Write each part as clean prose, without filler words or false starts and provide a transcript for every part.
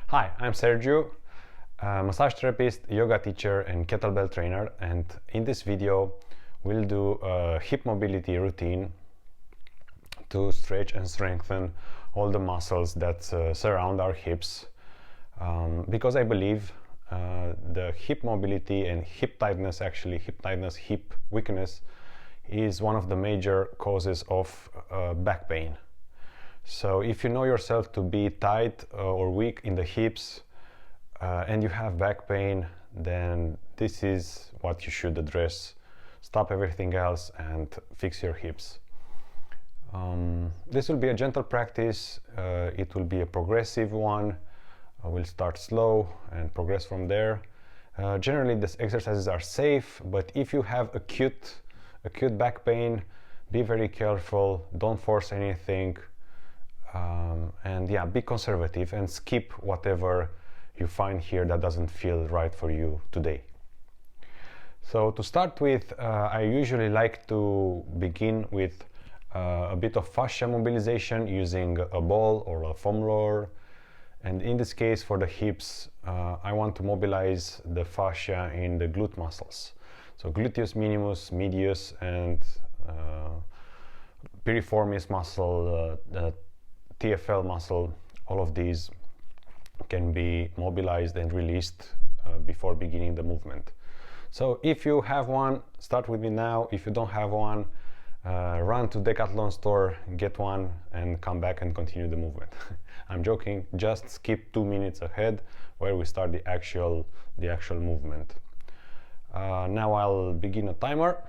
Hi, I'm Sergio, a massage therapist, yoga teacher and kettlebell trainer, and in this video we'll do a hip mobility routine to stretch and strengthen all the muscles that surround our hips, because I believe the hip mobility and hip tightness, hip weakness, is one of the major causes of back pain. So if you know yourself to be tight or weak in the hips and you have back pain, then this is what you should address. Stop everything else and fix your hips. This will be a gentle practice. It will be a progressive one. We'll start slow and progress from there. Generally, these exercises are safe, but if you have acute back pain, be very careful. Don't force anything. And yeah, be conservative and skip whatever you find here that doesn't feel right for you today. So to start with, I usually like to begin with a bit of fascia mobilization using a ball or a foam roller. And in this case, for the hips, I want to mobilize the fascia in the glute muscles. So gluteus minimus, medius, and piriformis muscle, TFL muscle, all of these can be mobilized and released before beginning the movement. So if you have one, start with me now. If you don't have one, run to Decathlon store, get one, and come back and continue the movement. I'm joking, just skip 2 minutes ahead where we start the actual movement. Now I'll begin a timer.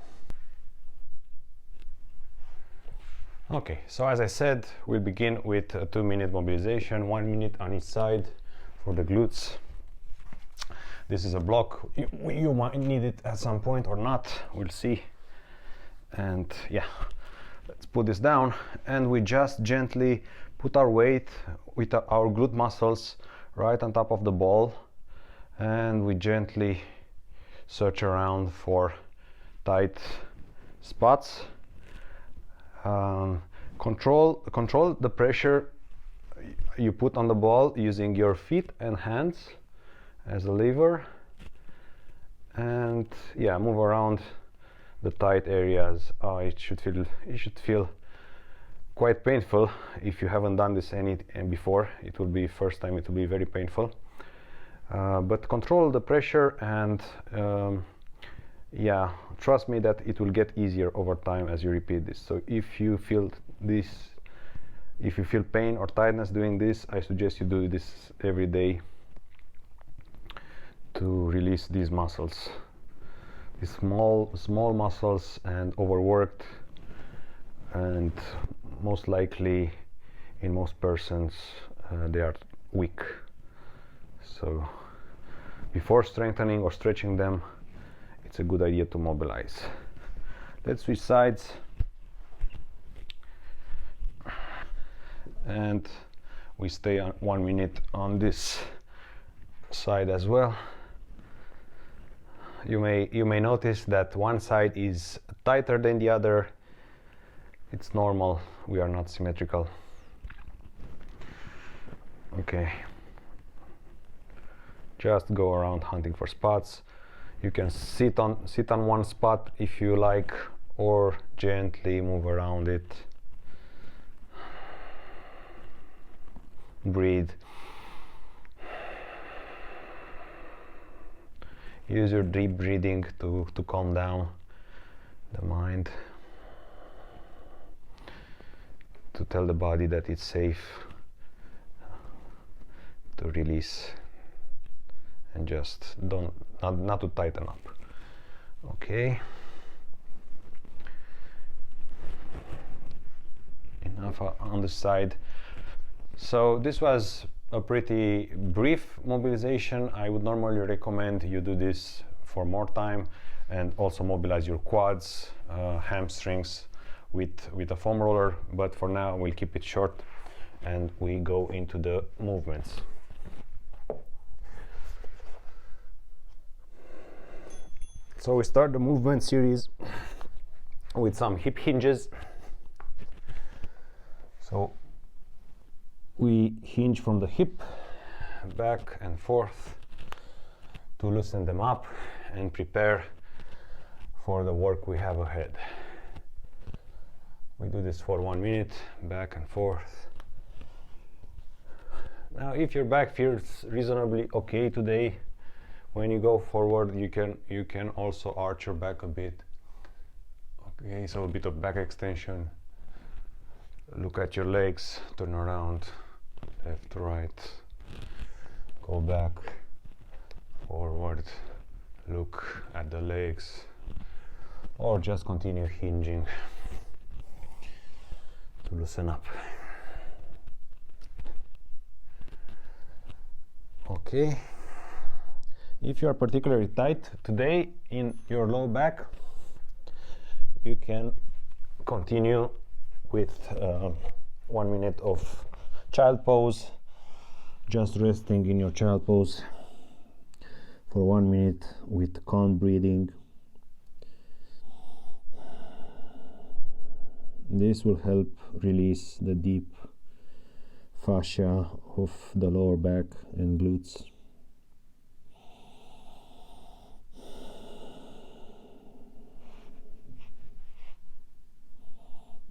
Okay, so as I said, we'll begin with a 2-minute mobilization, 1 minute on each side for the glutes. This is a block. You might need it at some point or not, we'll see. And yeah, let's put this down, and we just gently put our weight with our glute muscles right on top of the ball, and we gently search around for tight spots. Control the pressure you put on the ball using your feet and hands as a lever, and yeah, move around the tight areas. It should feel quite painful if you haven't done this before. It will be first time, it will be very painful, but control the pressure, and yeah, trust me that it will get easier over time as you repeat this. So if you feel pain or tightness doing this, I suggest you do this every day to release these muscles, these small muscles, and overworked, and most likely in most persons they are weak. So before strengthening or stretching them, it's a good idea to mobilize. Let's switch sides, and we stay on 1 minute on this side as well. You may notice that one side is tighter than the other. It's normal, we are not symmetrical. Okay, just go around hunting for spots. You can sit on one spot if you like, or gently move around it. Breathe. Use your deep breathing to calm down the mind, to tell the body that it's safe to release, and just not to tighten up. Okay, enough on the side. So this was a pretty brief mobilization. I would normally recommend you do this for more time and also mobilize your quads, hamstrings with a foam roller, but for now we'll keep it short and we go into the movements. So we start the movement series with some hip hinges. So we hinge from the hip back and forth to loosen them up and prepare for the work we have ahead. We do this for 1 minute, back and forth. Now if your back feels reasonably okay today, when you go forward you can also arch your back a bit. Okay, so a bit of back extension. Look at your legs, turn around, left, right, go back, forward, look at the legs, or just continue hinging to loosen up. Okay, if you are particularly tight today in your low back, you can continue with 1 minute of child pose, just resting in your child pose for 1 minute with calm breathing. This will help release the deep fascia of the lower back and glutes.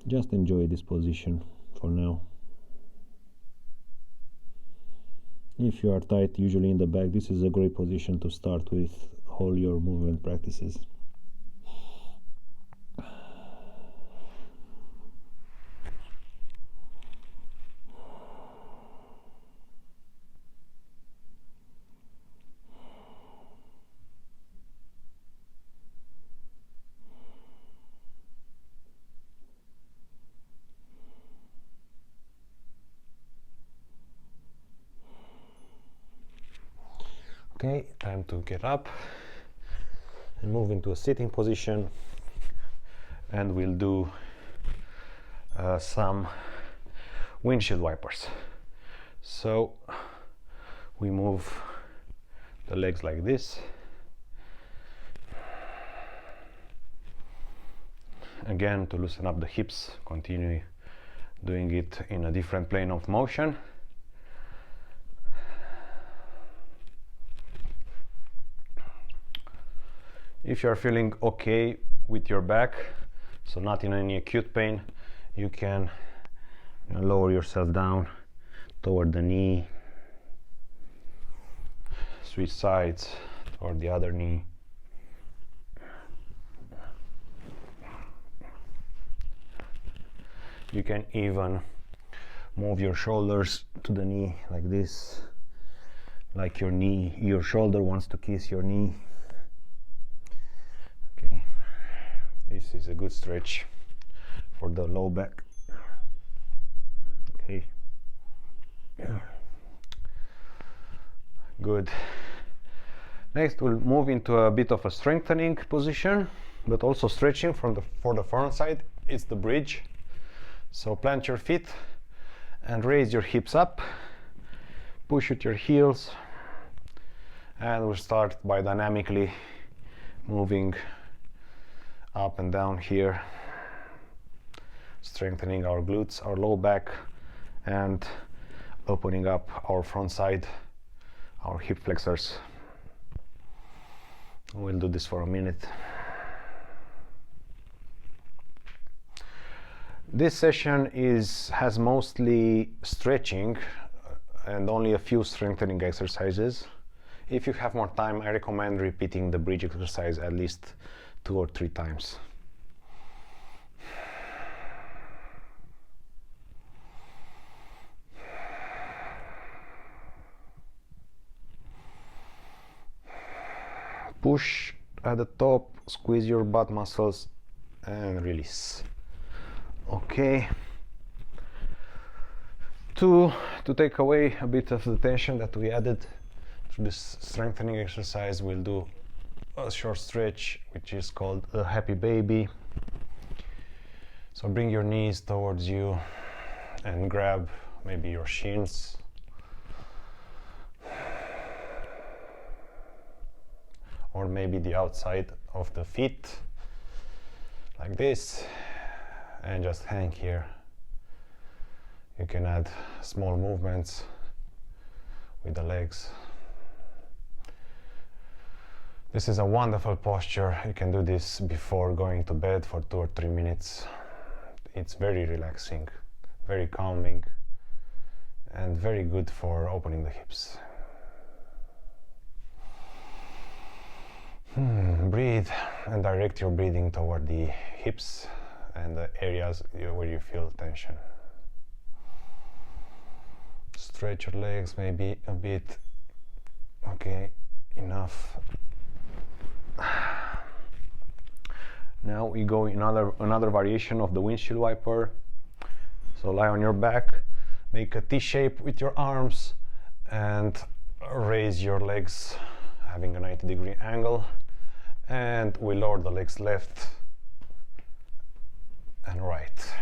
Just enjoy this position for now. If you are tight usually in the back, this is a great position to start with all your movement practices. Okay, time to get up and move into a sitting position, and we'll do some windshield wipers. So we move the legs like this. Again, to loosen up the hips, continue doing it in a different plane of motion. If you are feeling okay with your back, so not in any acute pain, you can lower yourself down toward the knee, switch sides toward the other knee. You can even move your shoulders to the knee like this, like your shoulder wants to kiss your knee. Okay, this is a good stretch for the low back. Okay, good. Next we'll move into a bit of a strengthening position, but also stretching for the front side. It's the bridge. So plant your feet and raise your hips up, push with your heels, and we'll start by dynamically moving up and down here, strengthening our glutes, our low back, and opening up our front side, our hip flexors. We'll do this for a minute. This session has mostly stretching and only a few strengthening exercises. If you have more time, I recommend repeating the bridge exercise at least 2 or 3 times. Push at the top, squeeze your butt muscles, and release. Okay, to take away a bit of the tension that we added to this strengthening exercise, we'll do a short stretch which is called a happy baby. So bring your knees towards you and grab maybe your shins, or maybe the outside of the feet like this, and just hang here. You can add small movements with the legs. This is a wonderful posture. You can do this before going to bed for 2 or 3 minutes. It's very relaxing, very calming, and very good for opening the hips. Breathe and direct your breathing toward the hips and the areas where you feel tension. Stretch your legs maybe a bit. Okay, enough. Now we go another variation of the windshield wiper. So lie on your back, make a T shape with your arms, and raise your legs, having a 90-degree angle. And we lower the legs left and right.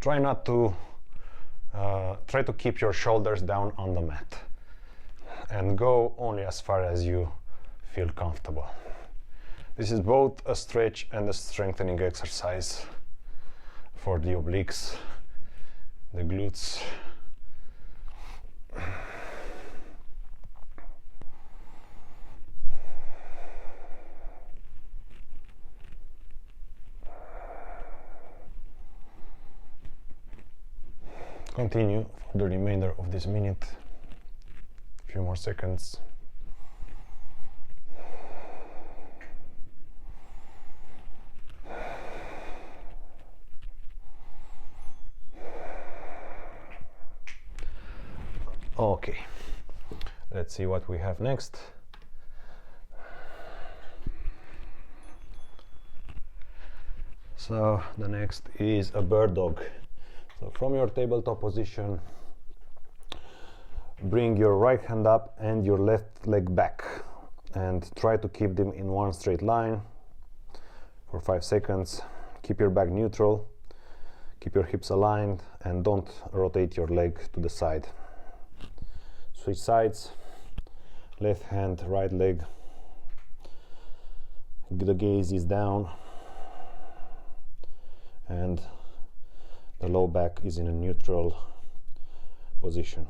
Try to keep your shoulders down on the mat, and go only as far as you feel comfortable. This is both a stretch and a strengthening exercise for the obliques, the glutes. Continue for the remainder of this minute. A few more seconds. Okay, let's see what we have next. So the next is a bird dog. So from your tabletop position, bring your right hand up and your left leg back, and try to keep them in one straight line for 5 seconds. Keep your back neutral, keep your hips aligned, and don't rotate your leg to the side. Switch sides, left hand, right leg. The gaze is down, and the low back is in a neutral position.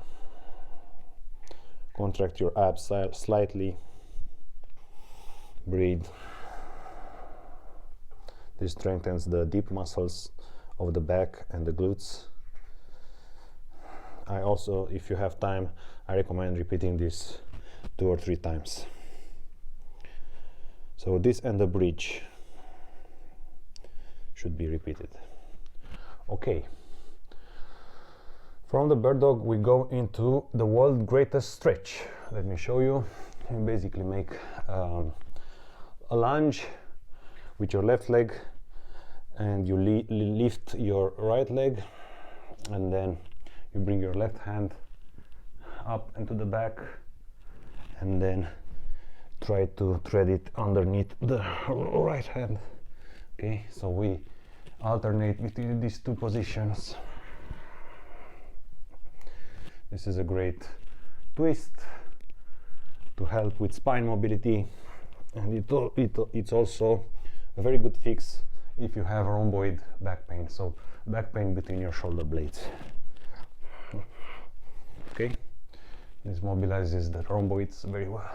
Contract your abs slightly. Breathe. This strengthens the deep muscles of the back and the glutes. I also, if you have time, I recommend repeating this 2 or 3 times. So this and the bridge should be repeated. Okay, from the bird dog we go into the world's greatest stretch. Let me show you. You basically make a lunge with your left leg, and you lift your right leg, and then you bring your left hand up into the back, and then try to thread it underneath the right hand. Okay, so we alternate between these 2 positions. This is a great twist to help with spine mobility, and it's also a very good fix if you have rhomboid back pain, so back pain between your shoulder blades. Okay, this mobilizes the rhomboids very well,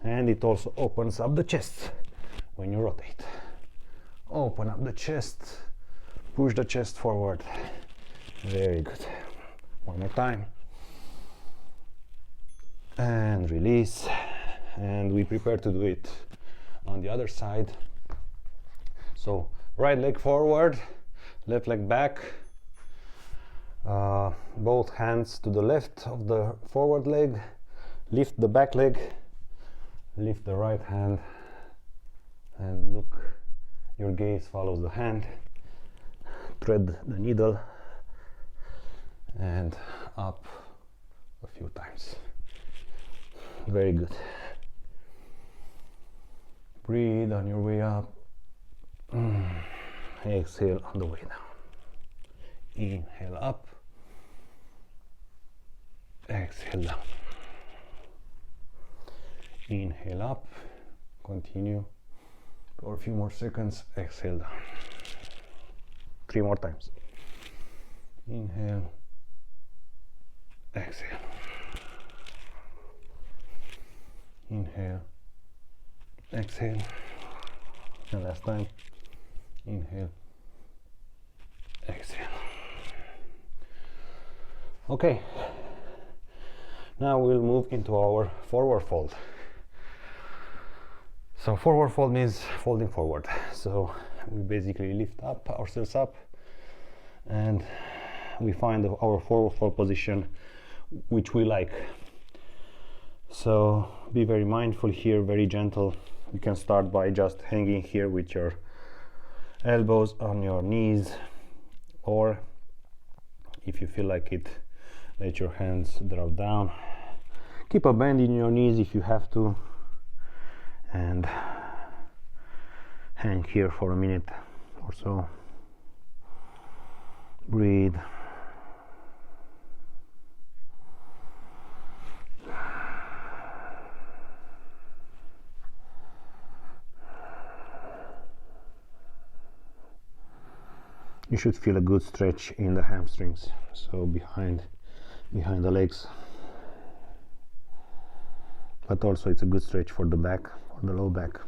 and it also opens up the chest when you rotate. Open up the chest, push the chest forward. Very good. One more time. And release. And we prepare to do it on the other side. So right leg forward, left leg back. Both hands to the left of the forward leg. Lift the back leg. Lift the right hand. And look. Your gaze follows the hand, thread the needle, and up a few times. Very good. Breathe on your way up. Exhale on the way down. Inhale up. Exhale down. Inhale up. Continue. For a few more seconds, exhale down. 3 more times. Inhale, exhale. Inhale, exhale, and last time. Inhale, exhale. Okay, now we'll move into our forward fold. So forward fold means folding forward. So we basically lift up ourselves up and we find our forward fold position which we like. So be very mindful here, very gentle. You can start by just hanging here with your elbows on your knees, or if you feel like it, let your hands drop down. Keep a bend in your knees if you have to, and hang here for a minute or so. Breathe. You should feel a good stretch in the hamstrings, so behind the legs, but also it's a good stretch for the back, for the low back.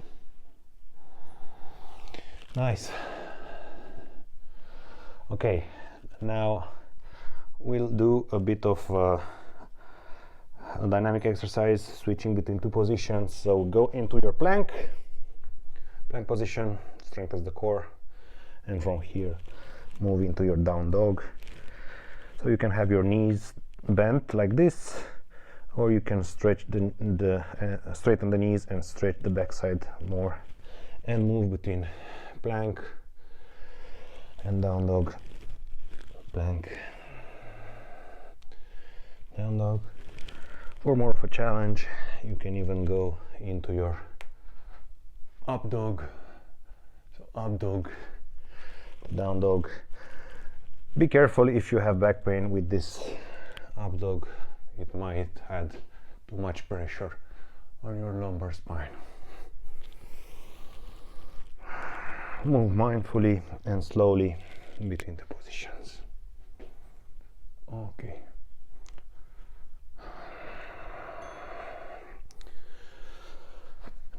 Nice. Okay, now we'll do a bit of a dynamic exercise, switching between two positions. So go into your plank position, strengthens the core, and from here move into your down dog. So you can have your knees bent like this, or you can stretch straighten the knees and stretch the backside more, and move between plank and down dog, plank, down dog. For more of a challenge, you can even go into your up dog. So up dog, down dog. Be careful if you have back pain with this up dog. It might add too much pressure on your lumbar spine. Move mindfully and slowly between the positions. Okay.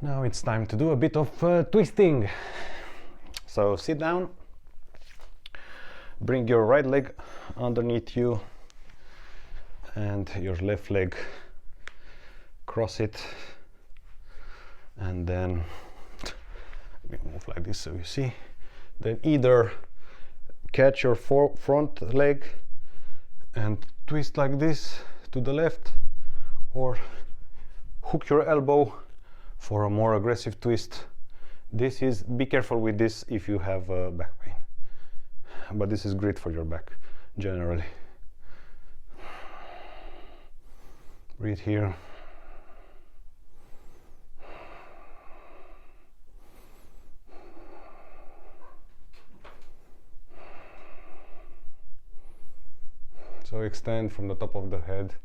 Now it's time to do a bit of twisting. So sit down, bring your right leg underneath you and your left leg, cross it, and then let me move like this so you see. Then either catch your front leg and twist like this to the left, or hook your elbow for a more aggressive twist. Be careful with this if you have back pain, but this is great for your back generally. Breathe here. So extend from the top of the head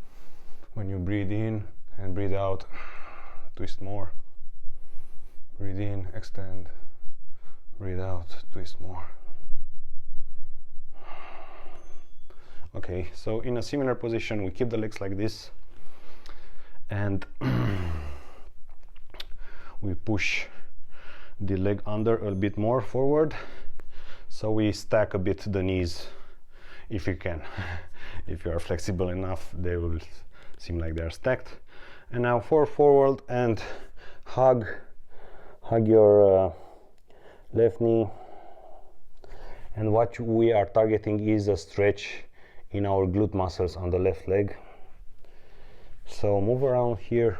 when you breathe in, and breathe out, twist more. Breathe in, extend, breathe out, twist more. Okay, so in a similar position, we keep the legs like this, and we push the leg under a bit more forward, so we stack a bit the knees if you can. If you are flexible enough, they will seem like they are stacked. And now forward and hug your left knee, and what we are targeting is a stretch in our glute muscles on the left leg. So move around here,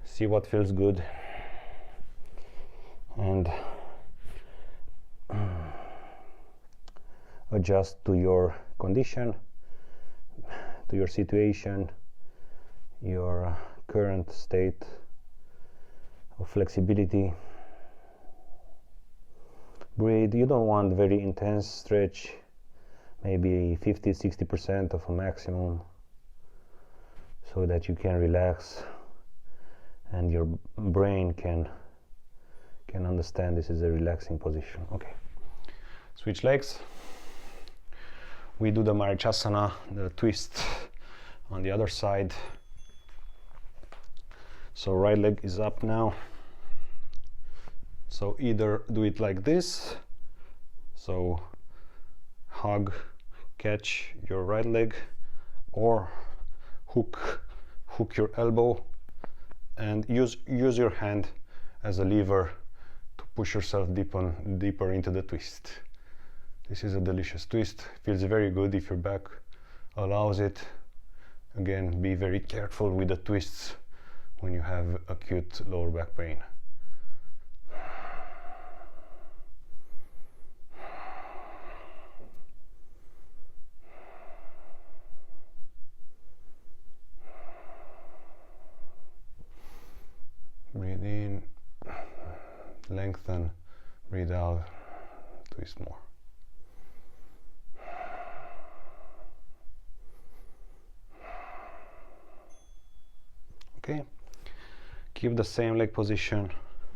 see what feels good, and adjust to your condition, to your situation, your current state of flexibility. Breathe. You don't want very intense stretch, maybe 50-60% of a maximum, so that you can relax and your brain can understand this is a relaxing position. Okay, switch legs. We do the Marichasana, the twist on the other side. So right leg is up now. So either do it like this, so hug, catch your right leg, or hook your elbow and use your hand as a lever to push yourself deeper into the twist. This is a delicious twist. Feels very good if your back allows it. Again, be very careful with the twists when you have acute lower back pain. Breathe in, lengthen, breathe out, twist more. Okay, keep the same leg position,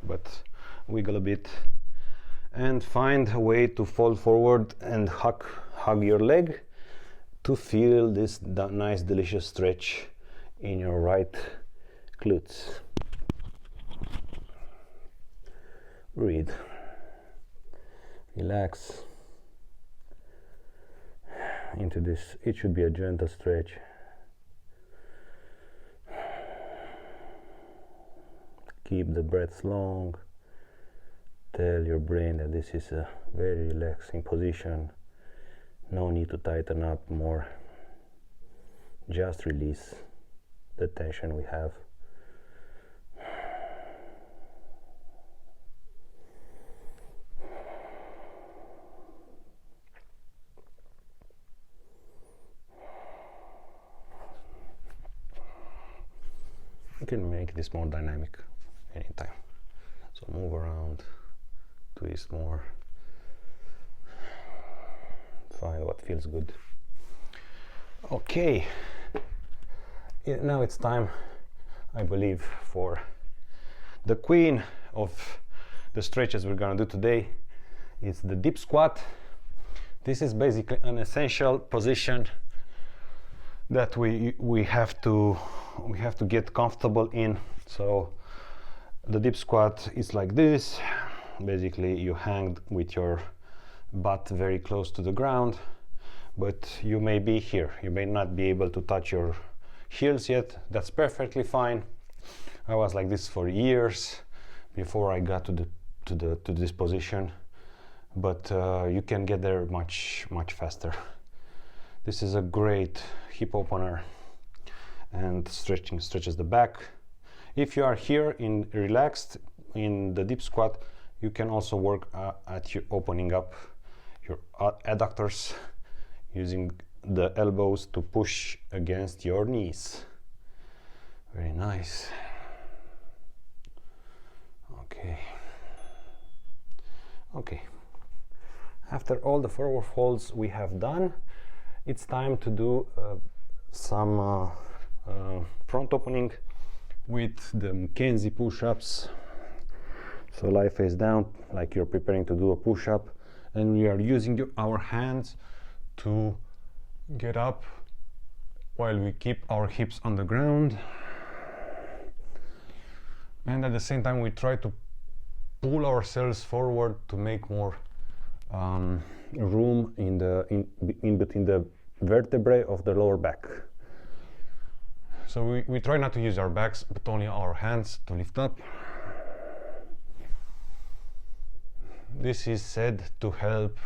but wiggle a bit and find a way to fall forward and hug your leg to feel this nice delicious stretch in your right glutes. Breathe, relax into this. It should be a gentle stretch. Keep the breaths long. Tell your brain that this is a very relaxing position. No need to tighten up more. Just release the tension we have. You can make this more dynamic anytime. So move around, twist more, find what feels good. Okay, now it's time, I believe, for the queen of the stretches we're gonna do today. It's the deep squat. This is basically an essential position that we have to get comfortable in. So the deep squat is like this. Basically you hang with your butt very close to the ground, but you may be here. You may not be able to touch your heels yet. That's perfectly fine. I was like this for years before I got to this position, but you can get there much faster. This is a great hip opener and stretches the back. If you are here in relaxed in the deep squat, you can also work at you opening up your adductors using the elbows to push against your knees. Very nice. Okay. After all the forward folds we have done, it's time to do some front opening with the Mackenzie push-ups. So lie face down like you're preparing to do a push-up, and we are using our hands to get up while we keep our hips on the ground, and at the same time we try to pull ourselves forward to make more room in between the vertebrae of the lower back. So we try not to use our backs, but only our hands to lift up. This is said to help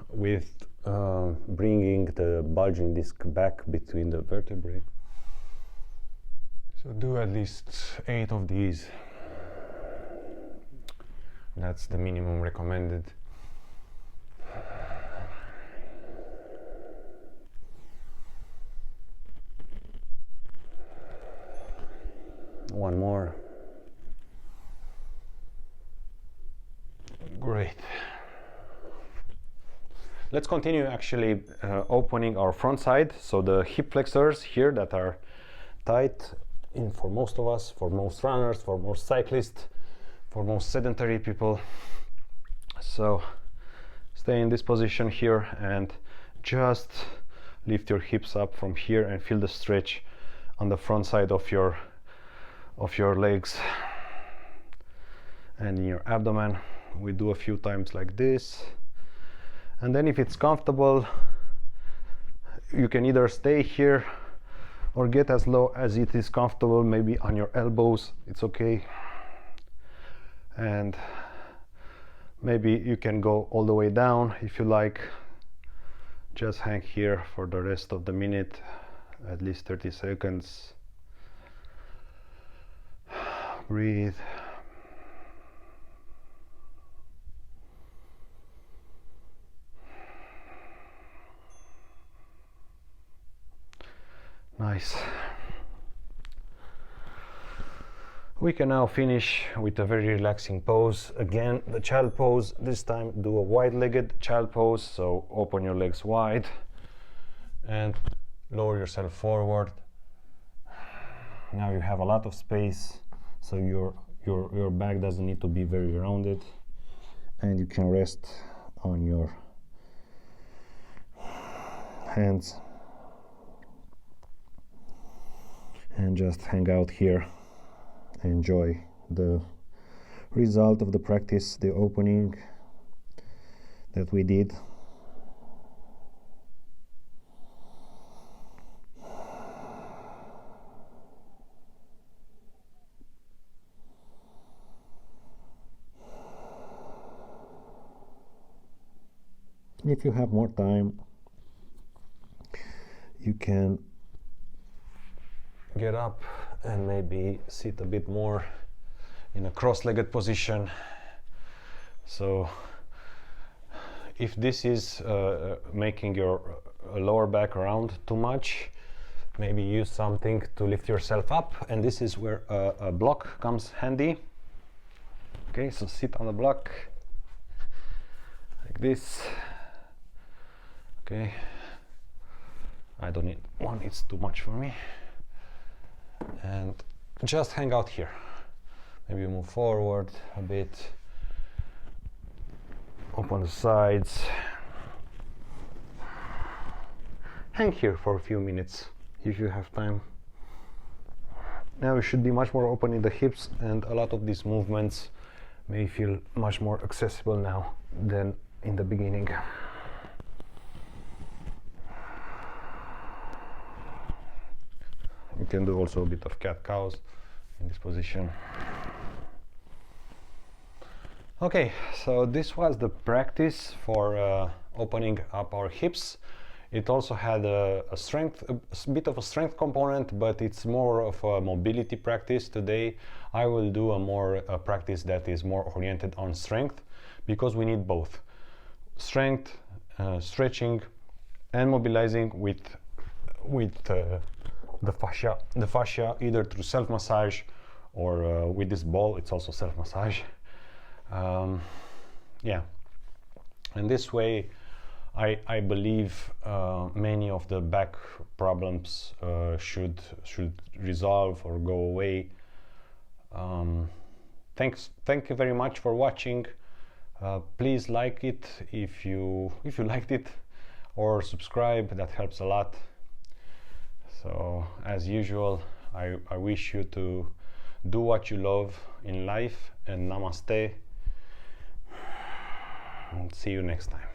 with bringing the bulging disc back between the vertebrae. So do at least 8 of these. That's the minimum recommended. One more. Great. Let's continue actually opening our front side. So the hip flexors here that are tight for most of us, for most runners, for most cyclists, for most sedentary people. So stay in this position here and just lift your hips up from here and feel the stretch on the front side of your of your legs and in your abdomen. We do a few times like this, and then if it's comfortable, you can either stay here or get as low as it is comfortable, maybe on your elbows, it's okay. And maybe you can go all the way down if you like. Just hang here for the rest of the minute, at least 30 seconds. Breathe. Nice. We can now finish with a very relaxing pose. Again, the child pose. This time do a wide-legged child pose, so open your legs wide and lower yourself forward. Now you have a lot of space, so your back doesn't need to be very rounded, and you can rest on your hands and just hang out here. Enjoy the result of the practice, the opening that we did. If you have more time, you can get up and maybe sit a bit more in a cross-legged position. So if this is making your lower back round too much, maybe use something to lift yourself up, and this is where a block comes handy. Okay, so sit on the block like this. Okay, I don't need one, it's too much for me. And just hang out here. Maybe move forward a bit, open the sides, hang here for a few minutes if you have time. Now you should be much more open in the hips, and a lot of these movements may feel much more accessible now than in the beginning. You can do also a bit of cat-cows in this position. Okay, so this was the practice for opening up our hips. It also had a bit of a strength component, but it's more of a mobility practice. Today I will do a practice that is more oriented on strength, because we need both strength, stretching, and mobilizing with the fascia, either through self-massage or with this ball. It's also self-massage. Yeah, and this way I believe many of the back problems should resolve or go away. Thank you very much for watching. Please like it if you liked it, or subscribe, that helps a lot. So as usual, I wish you to do what you love in life, and namaste, and see you next time.